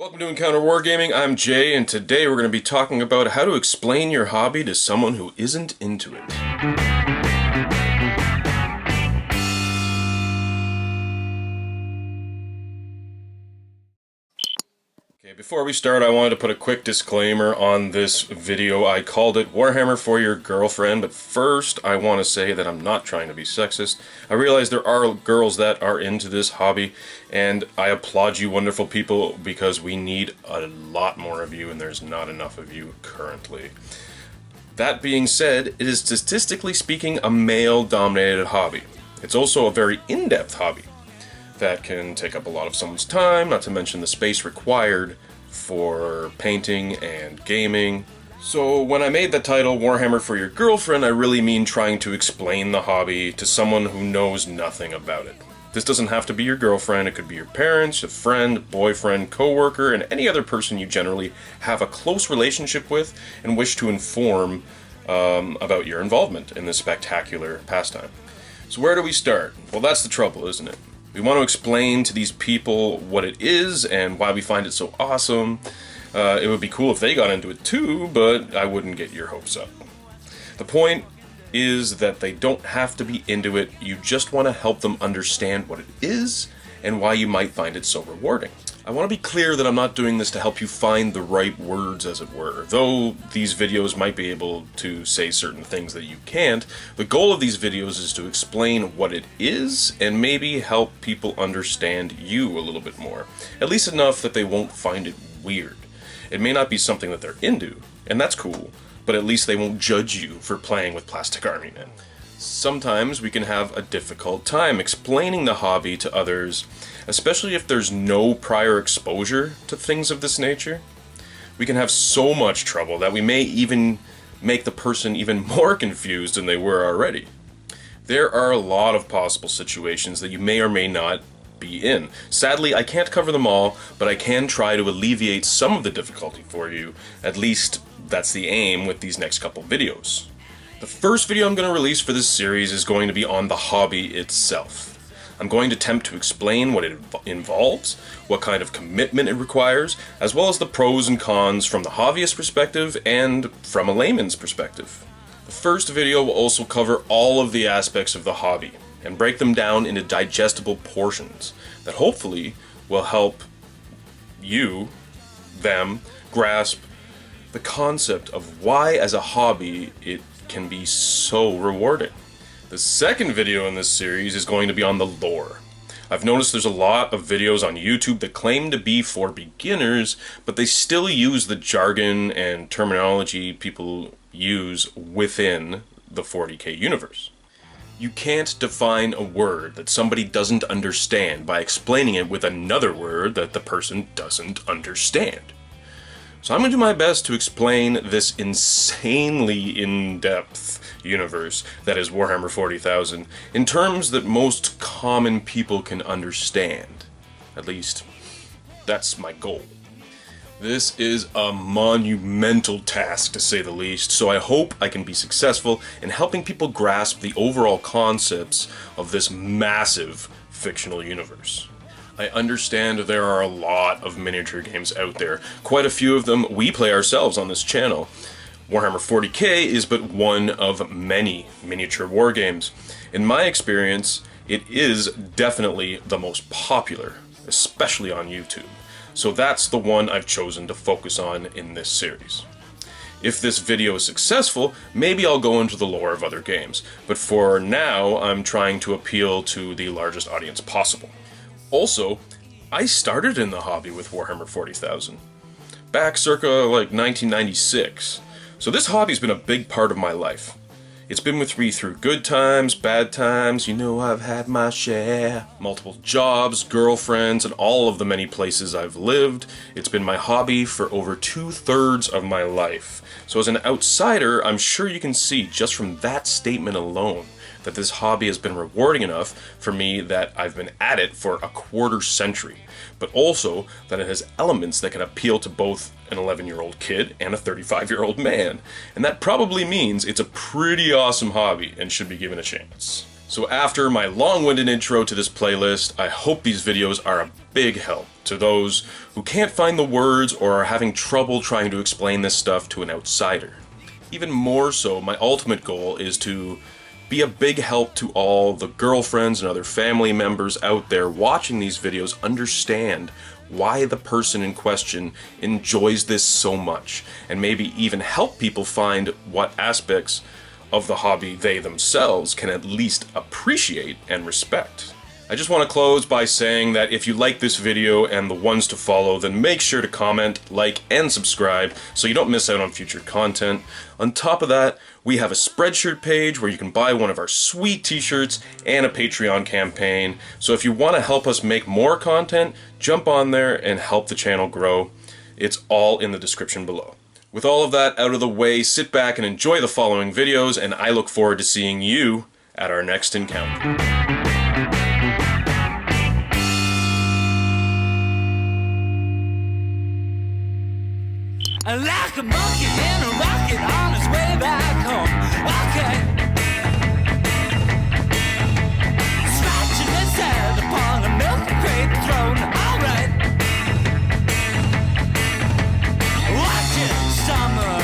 Welcome to Encounter Wargaming. I'm Jay, and today we're going to be talking about how to explain your hobby to someone who isn't into it. Okay, before we start, I wanted to put a quick disclaimer on this video. I called it Warhammer for Your Girlfriend, but first I want to say that I'm not trying to be sexist. I realize there are girls that are into this hobby, and I applaud you wonderful people because we need a lot more of you, and there's not enough of you currently. That being said, it is statistically speaking a male-dominated hobby. It's also a very in-depth hobby that can take up a lot of someone's time, not to mention the space required for painting and gaming. So when I made the title Warhammer for Your Girlfriend, I really mean trying to explain the hobby to someone who knows nothing about it. This doesn't have to be your girlfriend, it could be your parents, a friend, boyfriend, co-worker, and any other person you generally have a close relationship with and wish to inform about your involvement in this spectacular pastime. So where do we start? Well, that's the trouble, isn't it? We want to explain to these people what it is and why we find it so awesome. It would be cool if they got into it too, but I wouldn't get your hopes up. The point is that they don't have to be into it. You just want to help them understand what it is and why you might find it so rewarding. I want to be clear that I'm not doing this to help you find the right words, as it were. Though these videos might be able to say certain things that you can't, the goal of these videos is to explain what it is and maybe help people understand you a little bit more. At least enough that they won't find it weird. It may not be something that they're into, and that's cool, but at least they won't judge you for playing with plastic army men. Sometimes we can have a difficult time explaining the hobby to others, especially if there's no prior exposure to things of this nature. We can have so much trouble that we may even make the person even more confused than they were already. There are a lot of possible situations that you may or may not be in. Sadly, I can't cover them all, but I can try to alleviate some of the difficulty for you. At least that's the aim with these next couple videos. The first video I'm going to release for this series is going to be on the hobby itself. I'm going to attempt to explain what it involves, what kind of commitment it requires, as well as the pros and cons from the hobbyist perspective and from a layman's perspective. The first video will also cover all of the aspects of the hobby and break them down into digestible portions that hopefully will help you, them, grasp the concept of why as a hobby it can be so rewarding. The second video in this series is going to be on the lore. I've noticed there's a lot of videos on YouTube that claim to be for beginners, but they still use the jargon and terminology people use within the 40k universe. You can't define a word that somebody doesn't understand by explaining it with another word that the person doesn't understand. So I'm going to do my best to explain this insanely in-depth universe that is Warhammer 40,000 in terms that most common people can understand. At least, that's my goal. This is a monumental task, to say the least, so I hope I can be successful in helping people grasp the overall concepts of this massive fictional universe. I understand there are a lot of miniature games out there. Quite a few of them we play ourselves on this channel. Warhammer 40k is but one of many miniature war games. In my experience, it is definitely the most popular, especially on YouTube. So that's the one I've chosen to focus on in this series. If this video is successful, maybe I'll go into the lore of other games, but for now I'm trying to appeal to the largest audience possible. Also, I started in the hobby with Warhammer 40,000, back circa like 1996, so this hobby's been a big part of my life. It's been with me through good times, bad times, you know I've had my share. Multiple jobs, girlfriends, and all of the many places I've lived. It's been my hobby for over 2/3 of my life. So as an outsider, I'm sure you can see just from that statement alone that this hobby has been rewarding enough for me that I've been at it for a quarter century, but also that it has elements that can appeal to both an 11-year-old kid and a 35-year-old man. And that probably means it's a pretty awesome hobby and should be given a chance. So after my long-winded intro to this playlist, I hope these videos are a big help to those who can't find the words or are having trouble trying to explain this stuff to an outsider. Even more so, my ultimate goal is to be a big help to all the girlfriends and other family members out there watching these videos understand why the person in question enjoys this so much, and maybe even help people find what aspects of the hobby they themselves can at least appreciate and respect. I just want to close by saying that if you like this video and the ones to follow, then make sure to comment, like, and subscribe so you don't miss out on future content. On top of that, we have a Spreadshirt page where you can buy one of our sweet t-shirts and a Patreon campaign. So if you want to help us make more content, jump on there and help the channel grow. It's all in the description below. With all of that out of the way, sit back and enjoy the following videos, and I look forward to seeing you at our next encounter. Like a monkey in a rocket on his way back home. Okay. Scratching his head upon a milk crate throne. Alright. Watching summer